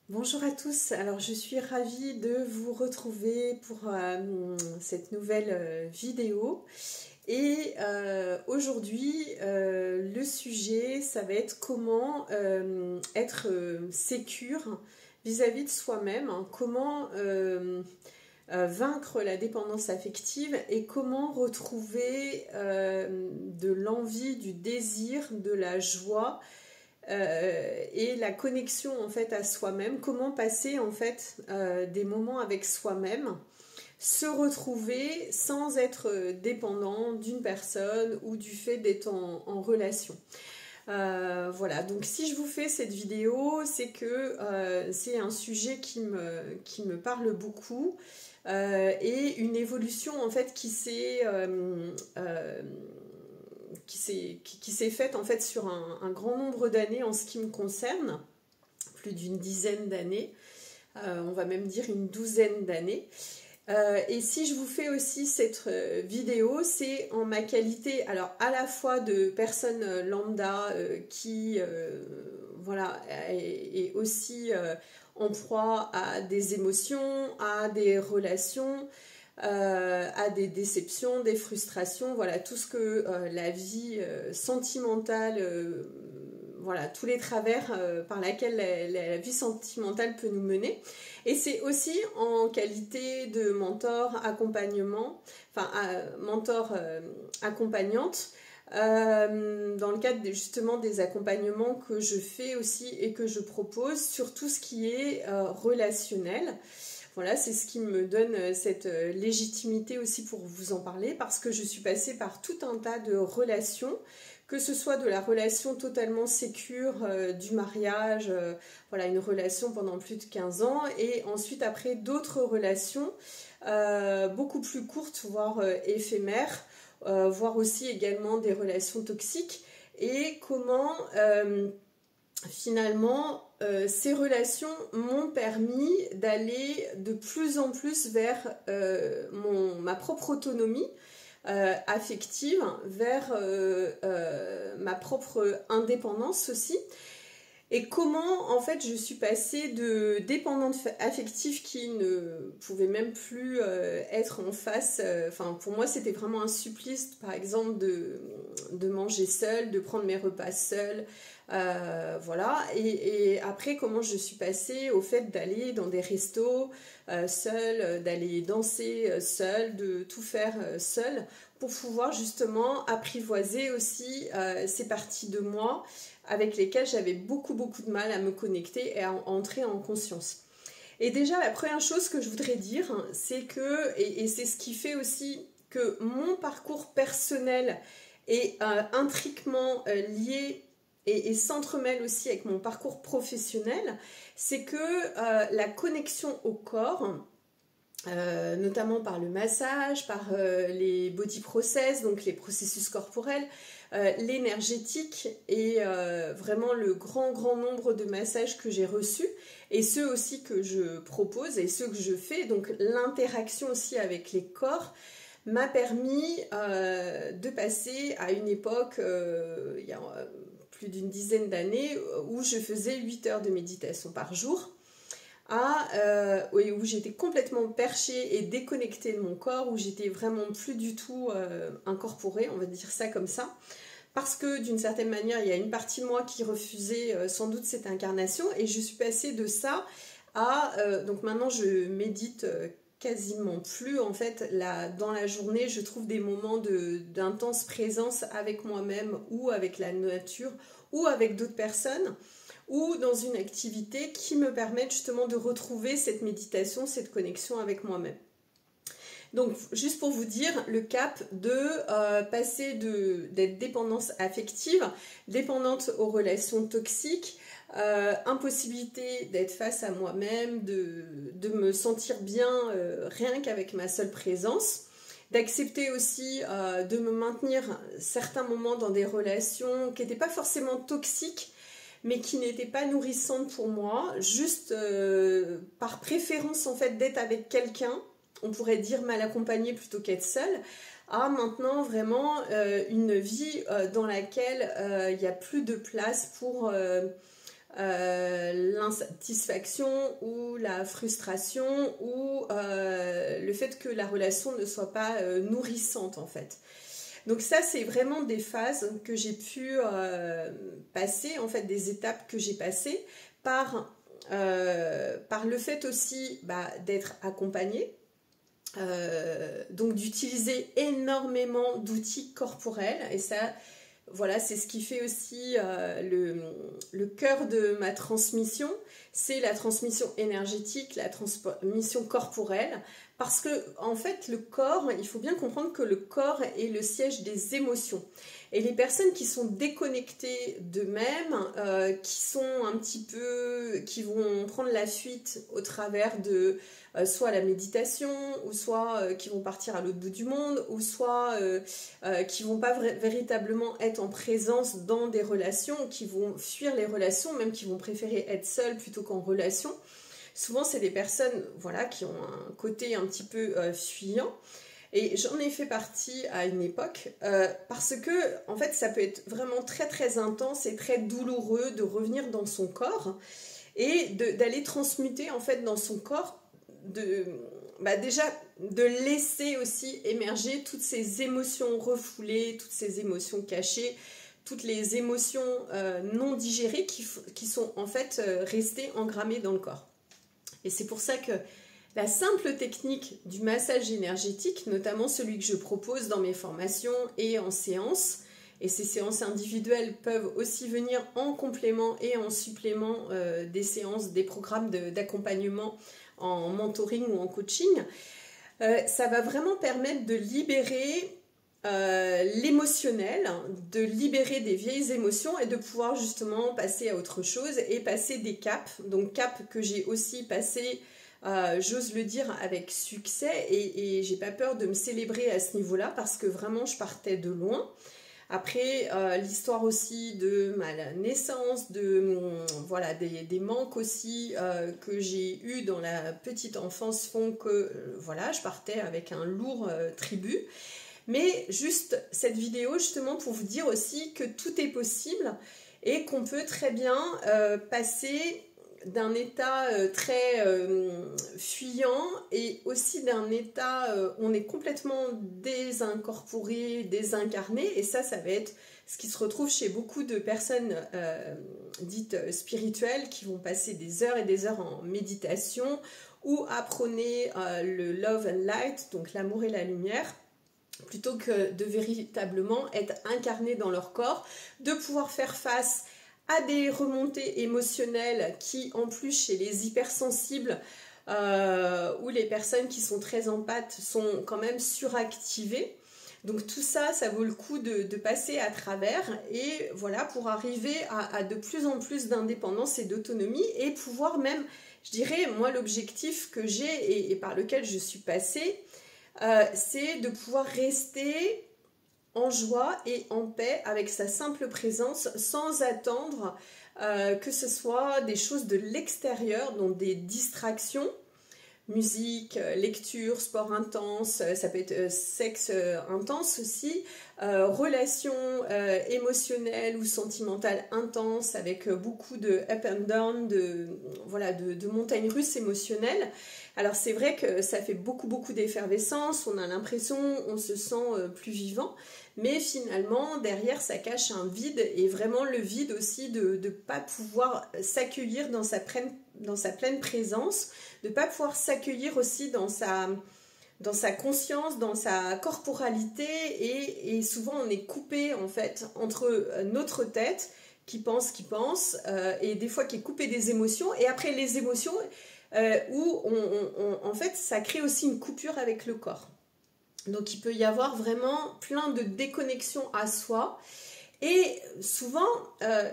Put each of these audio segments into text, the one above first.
Bonjour à tous, alors je suis ravie de vous retrouver pour cette nouvelle vidéo et aujourd'hui le sujet ça va être comment être sécure vis-à-vis de soi-même, hein, comment vaincre la dépendance affective et comment retrouver de l'envie, du désir, de la joie et la connexion en fait à soi-même, comment passer en fait des moments avec soi-même, se retrouver sans être dépendant d'une personne ou du fait d'être en relation. Voilà, donc si je vous fais cette vidéo, c'est que c'est un sujet qui me parle beaucoup et une évolution en fait qui s'est faite en fait sur un grand nombre d'années en ce qui me concerne, plus d'une dizaine d'années, on va même dire une douzaine d'années. Et si je vous fais aussi cette vidéo, c'est en ma qualité, alors à la fois de personne lambda qui voilà, est aussi en proie à des émotions, à des relations, à des déceptions, des frustrations, voilà, tout ce que la vie sentimentale, voilà, tous les travers par lesquels la vie sentimentale peut nous mener. Et c'est aussi en qualité de mentor, accompagnement, enfin mentor accompagnante, dans le cadre justement des accompagnements que je fais aussi et que je propose sur tout ce qui est relationnel. Voilà, c'est ce qui me donne cette légitimité aussi pour vous en parler, parce que je suis passée par tout un tas de relations, que ce soit de la relation totalement sécure du mariage, voilà, une relation pendant plus de 15 ans, et ensuite après d'autres relations beaucoup plus courtes, voire éphémères, voire aussi également des relations toxiques, et comment finalement ces relations m'ont permis d'aller de plus en plus vers ma propre autonomie affective, vers ma propre indépendance aussi. Et comment en fait je suis passée de dépendante affective qui ne pouvait même plus être en face, enfin pour moi c'était vraiment un supplice par exemple de manger seule, de prendre mes repas seule, voilà, et après comment je suis passée au fait d'aller dans des restos seule, d'aller danser seule, de tout faire seule pour pouvoir justement apprivoiser aussi ces parties de moi avec lesquelles j'avais beaucoup de mal à me connecter et à entrer en conscience. Et déjà la première chose que je voudrais dire, c'est que, et c'est ce qui fait aussi que mon parcours personnel est intriquement lié et s'entremêle aussi avec mon parcours professionnel, c'est que la connexion au corps, notamment par le massage, par les body process, donc les processus corporels, l'énergétique et vraiment le grand nombre de massages que j'ai reçus et ceux aussi que je propose et ceux que je fais, donc l'interaction aussi avec les corps m'a permis de passer à une époque, il y a plus d'une dizaine d'années, où je faisais 8 heures de méditation par jour, où j'étais complètement perchée et déconnectée de mon corps, où j'étais vraiment plus du tout incorporée, on va dire ça comme ça, parce que d'une certaine manière il y a une partie de moi qui refusait sans doute cette incarnation, et je suis passée de ça à donc maintenant je médite quasiment plus en fait. Dans la journée je trouve des moments d'intense présence avec moi-même ou avec la nature ou avec d'autres personnes, ou dans une activité qui me permette justement de retrouver cette méditation, cette connexion avec moi-même. Donc, juste pour vous dire, le cap de passer d'être dépendance affective, dépendante aux relations toxiques, impossibilité d'être face à moi-même, de me sentir bien rien qu'avec ma seule présence, d'accepter aussi de me maintenir certains moments dans des relations qui n'étaient pas forcément toxiques, mais qui n'étaient pas nourrissantes pour moi, juste par préférence en fait d'être avec quelqu'un, on pourrait dire mal accompagnée plutôt qu'être seule, à maintenant vraiment une vie dans laquelle il n'y a plus de place pour l'insatisfaction ou la frustration ou le fait que la relation ne soit pas nourrissante en fait. Donc ça, c'est vraiment des phases que j'ai pu passer, en fait des étapes que j'ai passées par le fait aussi d'être accompagnée, donc d'utiliser énormément d'outils corporels. Et ça, voilà, c'est ce qui fait aussi le cœur de ma transmission, c'est la transmission énergétique, la transmission corporelle, parce que en fait le corps, il faut bien comprendre que le corps est le siège des émotions. Et les personnes qui sont déconnectées d'eux-mêmes, qui sont un petit peu, qui vont prendre la fuite au travers de soit la méditation, ou soit qui vont partir à l'autre bout du monde, ou soit qui vont pas véritablement être en présence dans des relations, qui vont fuir les relations, même qui vont préférer être seules plutôt qu'en relation. Souvent, c'est des personnes, voilà, qui ont un côté un petit peu fuyant. Et j'en ai fait partie à une époque parce que, en fait, ça peut être vraiment très très intense et très douloureux de revenir dans son corps et d'aller transmuter en fait dans son corps, déjà de laisser aussi émerger toutes ces émotions refoulées, toutes ces émotions cachées, toutes les émotions non digérées qui sont en fait restées engrammées dans le corps. Et c'est pour ça que la simple technique du massage énergétique, notamment celui que je propose dans mes formations et en séance, et ces séances individuelles peuvent aussi venir en complément et en supplément des séances, des programmes d'accompagnement en mentoring ou en coaching, ça va vraiment permettre de libérer l'émotionnel, de libérer des vieilles émotions et de pouvoir justement passer à autre chose et passer des caps. Donc caps que j'ai aussi passé, j'ose le dire, avec succès, et j'ai pas peur de me célébrer à ce niveau-là parce que vraiment je partais de loin. Après, l'histoire aussi de ma naissance, voilà, des manques aussi que j'ai eu dans la petite enfance font que voilà, je partais avec un lourd tribut. Mais juste cette vidéo justement pour vous dire aussi que tout est possible et qu'on peut très bien passer d'un état très fuyant et aussi d'un état où on est complètement désincorporé, désincarné, et ça va être ce qui se retrouve chez beaucoup de personnes dites spirituelles qui vont passer des heures et des heures en méditation ou à prôner le love and light, donc l'amour et la lumière, plutôt que de véritablement être incarné dans leur corps, de pouvoir faire face à des remontées émotionnelles qui, en plus, chez les hypersensibles ou les personnes qui sont très empathes, sont quand même suractivées. Donc tout ça, ça vaut le coup de passer à travers, et voilà, pour arriver à de plus en plus d'indépendance et d'autonomie, et pouvoir même, je dirais, moi, l'objectif que j'ai et par lequel je suis passée, c'est de pouvoir rester en joie et en paix avec sa simple présence, sans attendre que ce soit des choses de l'extérieur, donc des distractions, musique, lecture, sport intense, ça peut être sexe intense aussi, relations émotionnelles ou sentimentales intenses avec beaucoup de up and down, voilà, de montagnes russes émotionnelles. Alors c'est vrai que ça fait beaucoup d'effervescence, on a l'impression, on se sent plus vivant, mais finalement derrière ça cache un vide, et vraiment le vide aussi de ne pas pouvoir s'accueillir dans sa pleine présence, de ne pas pouvoir s'accueillir aussi dans sa conscience, dans sa corporalité, et souvent on est coupé en fait entre notre tête qui pense, et des fois qui est coupée des émotions, et après les émotions où en fait ça crée aussi une coupure avec le corps. Donc il peut y avoir vraiment plein de déconnexions à soi. Et souvent,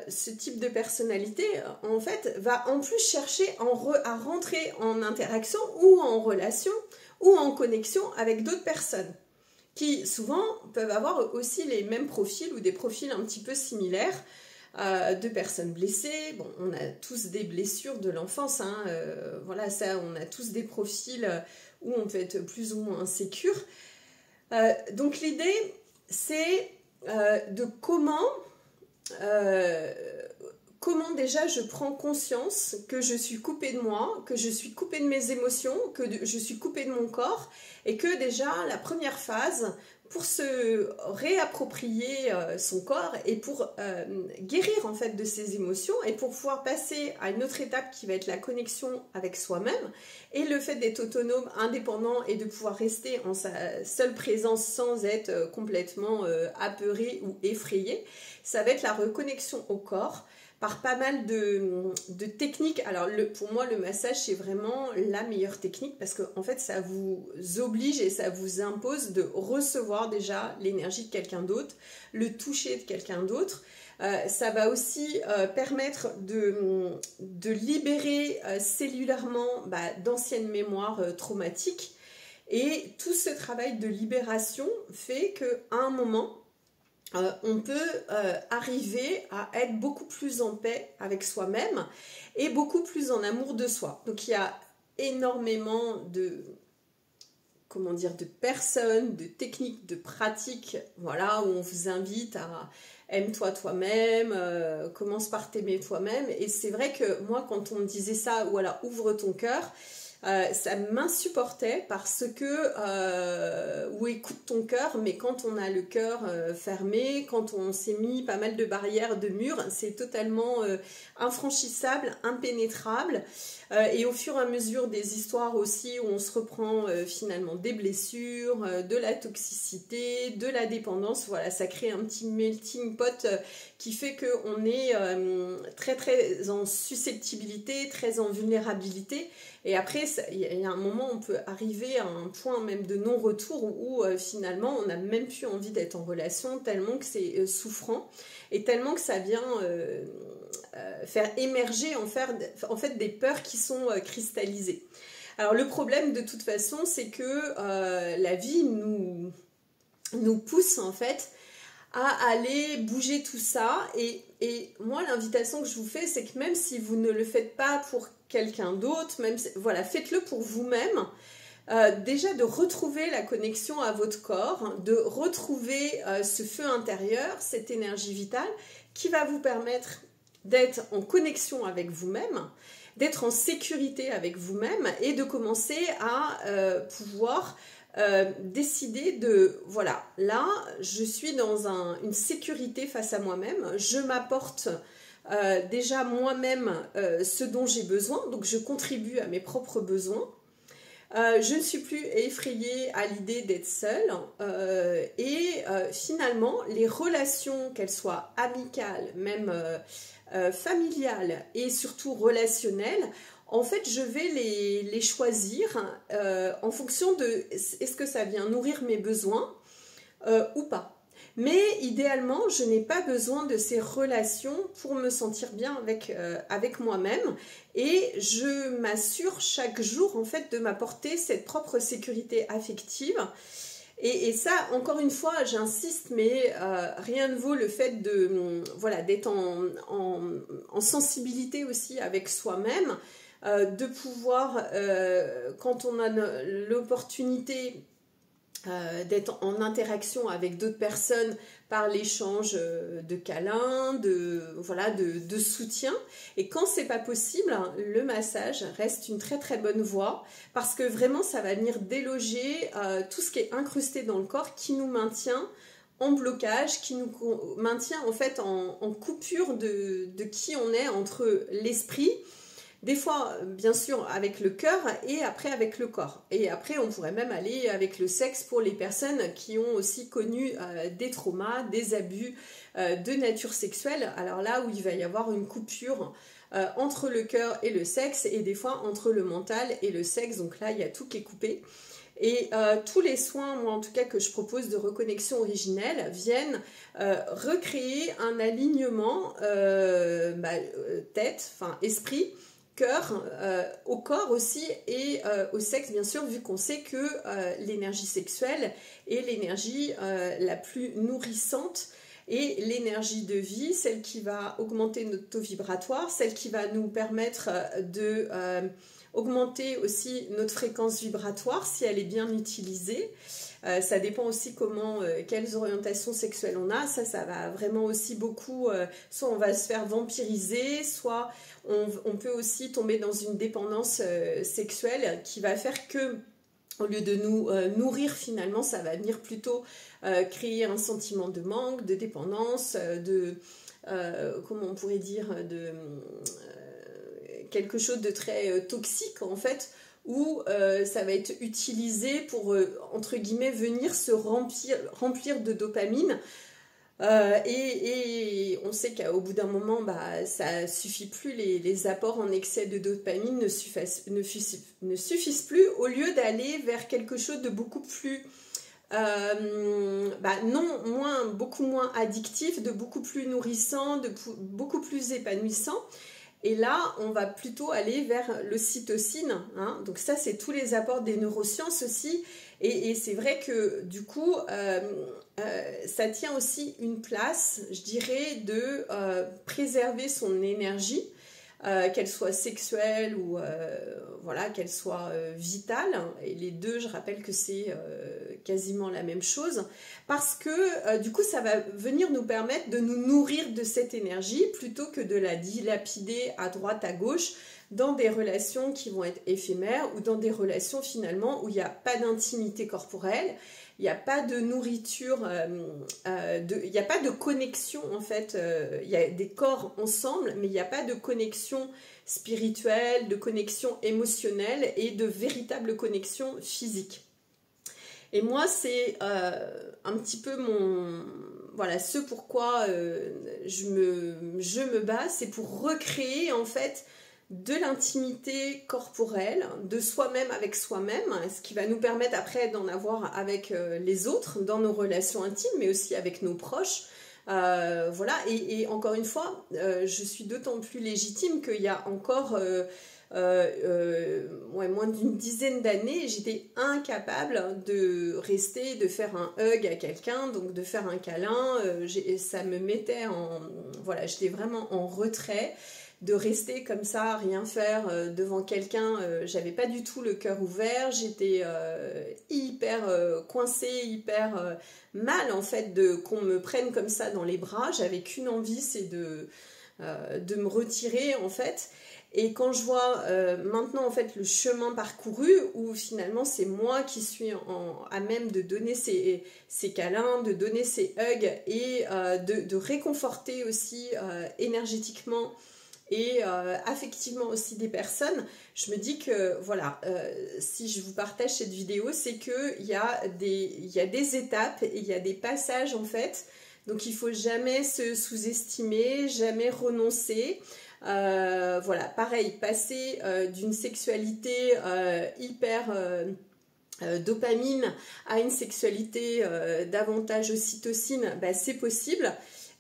ce type de personnalité, en fait, va en plus chercher à rentrer en interaction ou en relation ou en connexion avec d'autres personnes qui, souvent, peuvent avoir aussi les mêmes profils ou des profils un petit peu similaires, de personnes blessées. Bon, on a tous des blessures de l'enfance, hein, voilà, ça, on a tous des profils où on peut être plus ou moins insécure. Donc l'idée, c'est de comment comment déjà je prends conscience que je suis coupée de moi, que je suis coupée de mes émotions, je suis coupée de mon corps, et que déjà la première phase pour se réapproprier son corps et pour guérir en fait de ses émotions et pour pouvoir passer à une autre étape qui va être la connexion avec soi-même et le fait d'être autonome, indépendant et de pouvoir rester en sa seule présence sans être complètement apeuré ou effrayé, ça va être la reconnexion au corps par pas mal de techniques. Alors pour moi le massage c'est vraiment la meilleure technique parce que en fait ça vous oblige et ça vous impose de recevoir déjà l'énergie de quelqu'un d'autre, le toucher de quelqu'un d'autre. Ça va aussi permettre de libérer cellulairement d'anciennes mémoires traumatiques, et tout ce travail de libération fait qu'à un moment on peut arriver à être beaucoup plus en paix avec soi-même et beaucoup plus en amour de soi. Donc il y a énormément de personnes, de techniques, de pratiques, voilà, où on vous invite à aime-toi toi-même, commence par t'aimer toi-même. Et c'est vrai que moi, quand on me disait ça, ou alors ouvre ton cœur, ça m'insupportait parce que, ou écoute ton cœur, mais quand on a le cœur fermé, quand on s'est mis pas mal de barrières, de murs, c'est totalement infranchissable, impénétrable. Et au fur et à mesure des histoires aussi où on se reprend finalement des blessures, de la toxicité, de la dépendance, voilà, ça crée un petit melting pot qui fait qu'on est très très en susceptibilité, très en vulnérabilité. Et après, il y a un moment où on peut arriver à un point même de non-retour où finalement on n'a même plus envie d'être en relation tellement que c'est souffrant et tellement que ça vient faire émerger en fait des peurs qui sont cristallisées. Alors le problème de toute façon c'est que la vie nous pousse en fait à aller bouger tout ça, et moi l'invitation que je vous fais c'est que même si vous ne le faites pas pour quelqu'un d'autre, voilà, faites-le pour vous-même. Déjà de retrouver la connexion à votre corps, de retrouver ce feu intérieur, cette énergie vitale qui va vous permettre d'être en connexion avec vous-même, d'être en sécurité avec vous-même et de commencer à pouvoir décider de, voilà, là je suis dans une sécurité face à moi-même, je m'apporte déjà moi-même ce dont j'ai besoin, donc je contribue à mes propres besoins. Je ne suis plus effrayée à l'idée d'être seule et finalement les relations, qu'elles soient amicales, même familiales et surtout relationnelles, en fait je vais les choisir en fonction de est-ce que ça vient nourrir mes besoins ou pas. Mais idéalement, je n'ai pas besoin de ces relations pour me sentir bien avec moi-même, et je m'assure chaque jour en fait de m'apporter cette propre sécurité affective. Et ça, encore une fois, j'insiste, mais rien ne vaut le fait voilà, d'être en sensibilité aussi avec soi-même, de pouvoir, quand on a l'opportunité d'être en interaction avec d'autres personnes par l'échange de câlins, voilà, de soutien. Et quand c'est pas possible, le massage reste une très très bonne voie parce que vraiment ça va venir déloger tout ce qui est incrusté dans le corps, qui nous maintient en blocage, qui nous maintient en fait en coupure de qui on est entre l'esprit, des fois, bien sûr, avec le cœur et après avec le corps. Et après, on pourrait même aller avec le sexe pour les personnes qui ont aussi connu des traumas, des abus de nature sexuelle. Alors là où il va y avoir une coupure entre le cœur et le sexe, et des fois entre le mental et le sexe. Donc là, il y a tout qui est coupé. Et tous les soins, moi en tout cas, que je propose de reconnexion originelle viennent recréer un alignement tête, enfin esprit, cœur, au corps aussi et au sexe bien sûr, vu qu'on sait que l'énergie sexuelle est l'énergie la plus nourrissante et l'énergie de vie, celle qui va augmenter notre taux vibratoire, celle qui va nous permettre de augmenter aussi notre fréquence vibratoire si elle est bien utilisée. Ça dépend aussi quelles orientations sexuelles on a. Ça va vraiment aussi beaucoup, soit on va se faire vampiriser, soit on peut aussi tomber dans une dépendance sexuelle qui va faire que, au lieu de nous nourrir finalement, ça va venir plutôt créer un sentiment de manque, de dépendance, comment on pourrait dire, quelque chose de très toxique en fait, où ça va être utilisé pour, entre guillemets, venir se remplir de dopamine. Et on sait qu'au bout d'un moment, ça suffit plus, les apports en excès de dopamine ne suffisent plus, au lieu d'aller vers quelque chose de beaucoup plus, beaucoup moins addictif, de beaucoup plus nourrissant, beaucoup plus épanouissant. Et là, on va plutôt aller vers l'ocytocine, hein. Donc ça, c'est tous les apports des neurosciences aussi. Et c'est vrai que du coup, ça tient aussi une place, je dirais, de préserver son énergie, qu'elle soit sexuelle ou voilà, qu'elle soit vitale. Et les deux, je rappelle que c'est quasiment la même chose. Parce que du coup, ça va venir nous permettre de nous nourrir de cette énergie plutôt que de la dilapider à droite, à gauche, dans des relations qui vont être éphémères ou dans des relations finalement où il n'y a pas d'intimité corporelle, il n'y a pas de nourriture, il n'y a pas de connexion en fait, il y a des corps ensemble, mais il n'y a pas de connexion spirituelle, de connexion émotionnelle et de véritable connexion physique. Et moi, c'est un petit peu voilà, ce pourquoi je me bats, c'est pour recréer en fait de l'intimité corporelle, de soi-même avec soi-même, ce qui va nous permettre après d'en avoir avec les autres, dans nos relations intimes, mais aussi avec nos proches. Voilà, et encore une fois, je suis d'autant plus légitime qu'il y a encore moins d'une dizaine d'années, j'étais incapable de rester, de faire un hug à quelqu'un, donc de faire un câlin, ça me mettait voilà, j'étais vraiment en retrait. De rester comme ça, rien faire devant quelqu'un, j'avais pas du tout le cœur ouvert, j'étais hyper coincée, hyper mal en fait qu'on me prenne comme ça dans les bras. J'avais qu'une envie, c'est de me retirer en fait. Et quand je vois maintenant en fait le chemin parcouru, où finalement c'est moi qui suis à même de donner ces câlins, de donner ces hugs et de réconforter aussi énergétiquement et affectivement aussi des personnes, je me dis que voilà, si je vous partage cette vidéo, c'est qu'il y a des étapes et il y a des passages en fait, donc il faut jamais se sous-estimer, jamais renoncer. Voilà, pareil, passer d'une sexualité hyper dopamine à une sexualité davantage ocytocine, c'est possible.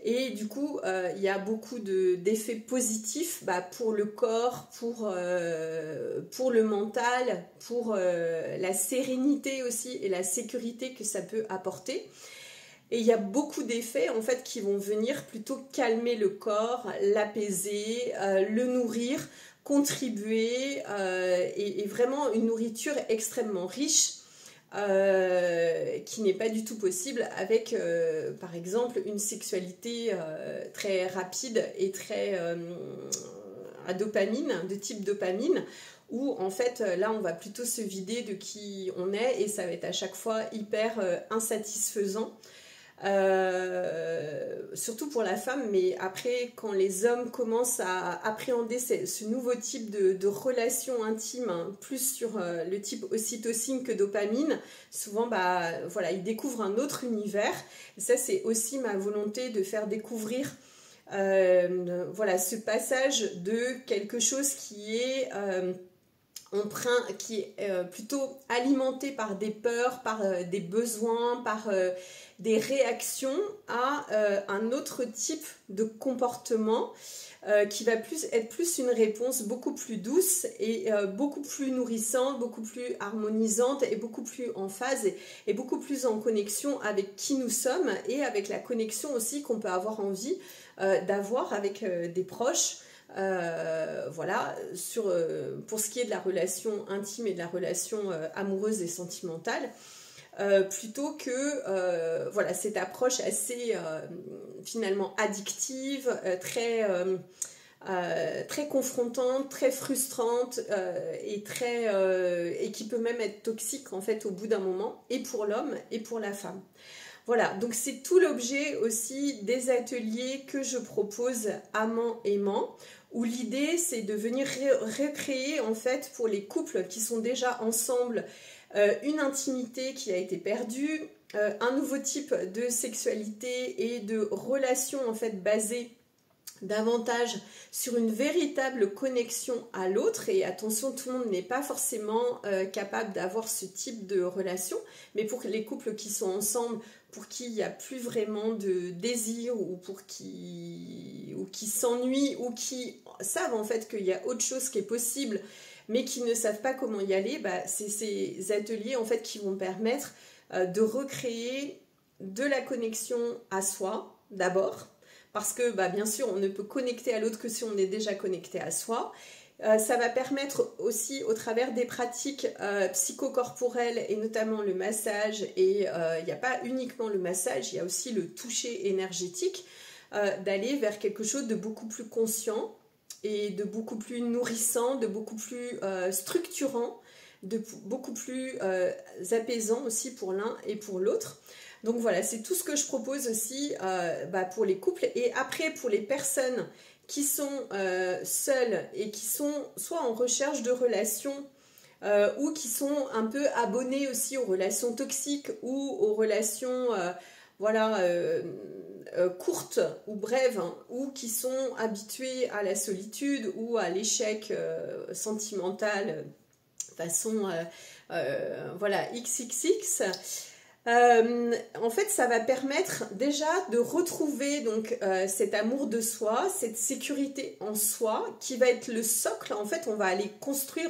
Et du coup, il y a beaucoup d'effets positifs pour le corps, pour le mental, pour la sérénité aussi et la sécurité que ça peut apporter. Et il y a beaucoup d'effets en fait qui vont venir plutôt calmer le corps, l'apaiser, le nourrir, contribuer et vraiment une nourriture extrêmement riche. Qui n'est pas du tout possible avec par exemple une sexualité très rapide et très à dopamine, de type dopamine, où en fait là on va plutôt se vider de qui on est et ça va être à chaque fois hyper insatisfaisant. Surtout pour la femme, mais après quand les hommes commencent à appréhender ce nouveau type de relation intime, hein, plus sur le type ocytocine que dopamine, souvent voilà, ils découvrent un autre univers. Et ça c'est aussi ma volonté de faire découvrir voilà, ce passage de quelque chose qui est plutôt alimenté par des peurs, par des besoins, par des réactions à un autre type de comportement qui va être plus une réponse beaucoup plus douce et beaucoup plus nourrissante, beaucoup plus harmonisante et beaucoup plus en phase et beaucoup plus en connexion avec qui nous sommes et avec la connexion aussi qu'on peut avoir envie d'avoir avec des proches. Voilà, pour ce qui est de la relation intime et de la relation amoureuse et sentimentale. plutôt que voilà, cette approche assez finalement addictive, très confrontante, très frustrante et qui peut même être toxique en fait au bout d'un moment, et pour l'homme et pour la femme. Voilà, donc c'est tout l'objet aussi des ateliers que je propose amant-aimant, où l'idée c'est de venir recréer en fait pour les couples qui sont déjà ensemble une intimité qui a été perdue, un nouveau type de sexualité et de relation en fait basée davantage sur une véritable connexion à l'autre. Et attention, tout le monde n'est pas forcément capable d'avoir ce type de relation, mais pour les couples qui sont ensemble, pour qui il n'y a plus vraiment de désir, ou qui s'ennuient, ou qui savent en fait qu'il y a autre chose qui est possible mais qui ne savent pas comment y aller, c'est ces ateliers en fait qui vont permettre de recréer de la connexion à soi d'abord, parce que bien sûr on ne peut connecter à l'autre que si on est déjà connecté à soi. Ça va permettre aussi au travers des pratiques psychocorporelles et notamment le massage, et il n'y a pas uniquement le massage, il y a aussi le toucher énergétique, d'aller vers quelque chose de beaucoup plus conscient et de beaucoup plus nourrissant, de beaucoup plus structurant, de beaucoup plus apaisant aussi pour l'un et pour l'autre. Donc voilà, c'est tout ce que je propose aussi pour les couples. Et après, pour les personnes qui sont seules et qui sont soit en recherche de relations ou qui sont un peu abonnées aussi aux relations toxiques ou aux relations courtes ou brèves, hein, ou qui sont habituées à la solitude ou à l'échec sentimental façon XXX. En fait, ça va permettre déjà de retrouver donc cet amour de soi, cette sécurité en soi, qui va être le socle. En fait, on va aller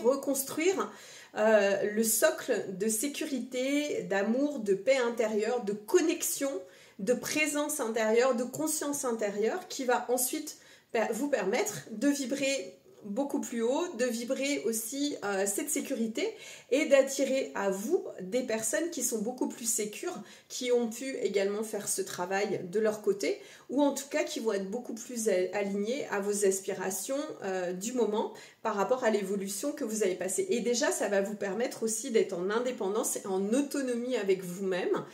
reconstruire le socle de sécurité, d'amour, de paix intérieure, de connexion, de présence intérieure, de conscience intérieure, qui va ensuite vous permettre de vibrer beaucoup plus haut, de vibrer aussi cette sécurité et d'attirer à vous des personnes qui sont beaucoup plus sécures, qui ont pu également faire ce travail de leur côté, ou en tout cas qui vont être beaucoup plus alignées à vos aspirations du moment par rapport à l'évolution que vous avez passée. Et déjà, ça va vous permettre aussi d'être en indépendance et en autonomie avec vous-même,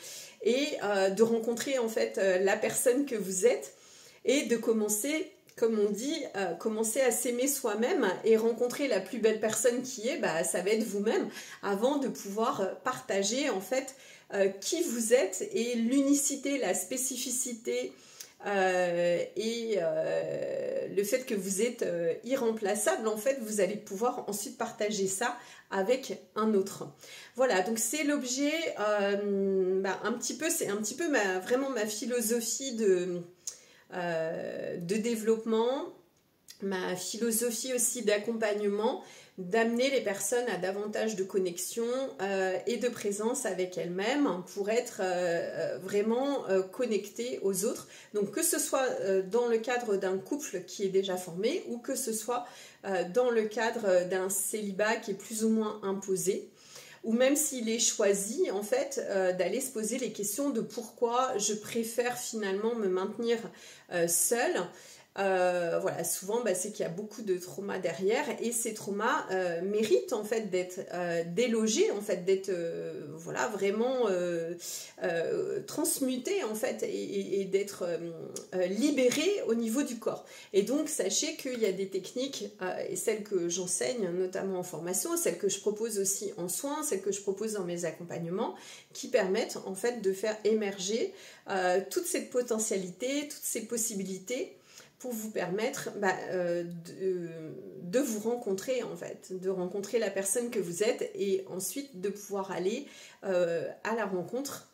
et de rencontrer en fait la personne que vous êtes, et de commencer, comme on dit, commencer à s'aimer soi-même et rencontrer la plus belle personne qui est, ça va être vous-même, avant de pouvoir partager en fait qui vous êtes, et l'unicité, la spécificité et le fait que vous êtes irremplaçable. En fait, vous allez pouvoir ensuite partager ça avec un autre. Voilà, donc c'est l'objet, c'est un petit peu vraiment ma philosophie de développement, ma philosophie aussi d'accompagnement, d'amener les personnes à davantage de connexion et de présence avec elles-mêmes pour être vraiment connectées aux autres. Donc que ce soit dans le cadre d'un couple qui est déjà formé, ou que ce soit dans le cadre d'un célibat qui est plus ou moins imposé, ou même s'il est choisi en fait d'aller se poser les questions de pourquoi je préfère finalement me maintenir seule. Voilà, souvent c'est qu'il y a beaucoup de traumas derrière, et ces traumas méritent en fait d'être délogés, en fait d'être vraiment transmutés en fait, et d'être libérés au niveau du corps. Et donc sachez qu'il y a des techniques, et celles que j'enseigne notamment en formation, celles que je propose aussi en soins, celles que je propose dans mes accompagnements, qui permettent en fait de faire émerger toute cette potentialité, toutes ces possibilités, pour vous permettre de vous rencontrer en fait, de rencontrer la personne que vous êtes, et ensuite de pouvoir aller à la rencontre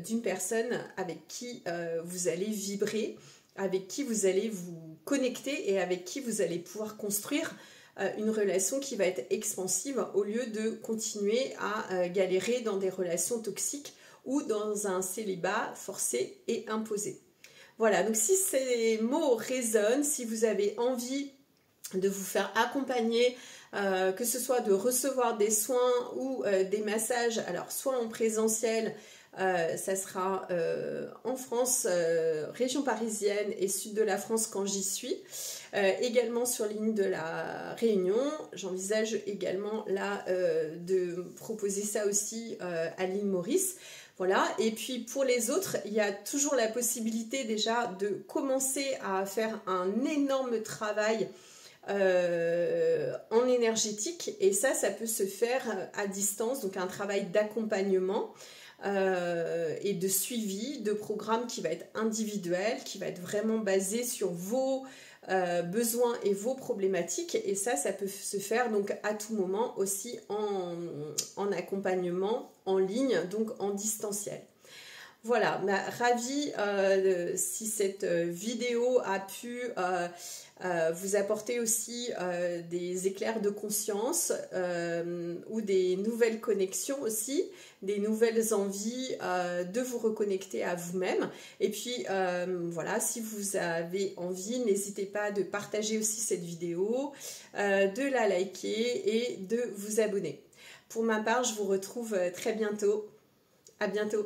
d'une personne avec qui vous allez vibrer, avec qui vous allez vous connecter, et avec qui vous allez pouvoir construire une relation qui va être expansive, au lieu de continuer à galérer dans des relations toxiques ou dans un célibat forcé et imposé. Voilà, donc si ces mots résonnent, si vous avez envie de vous faire accompagner, que ce soit de recevoir des soins ou des massages, alors soit en présentiel, ça sera en France, région parisienne et sud de la France quand j'y suis, également sur l'île de la Réunion. J'envisage également là de proposer ça aussi à l'île Maurice. Voilà, et puis pour les autres, il y a toujours la possibilité déjà de commencer à faire un énorme travail en énergétique, et ça peut se faire à distance, donc un travail d'accompagnement et de suivi de programme qui va être individuel, qui va être vraiment basé sur vos besoins et vos problématiques, et ça peut se faire donc à tout moment aussi en accompagnement en ligne, donc en distanciel. Voilà, ravie si cette vidéo a pu vous apporter aussi des éclairs de conscience ou des nouvelles connexions aussi, des nouvelles envies de vous reconnecter à vous-même. Et puis voilà, si vous avez envie, n'hésitez pas de partager aussi cette vidéo, de la liker et de vous abonner. Pour ma part, je vous retrouve très bientôt. À bientôt.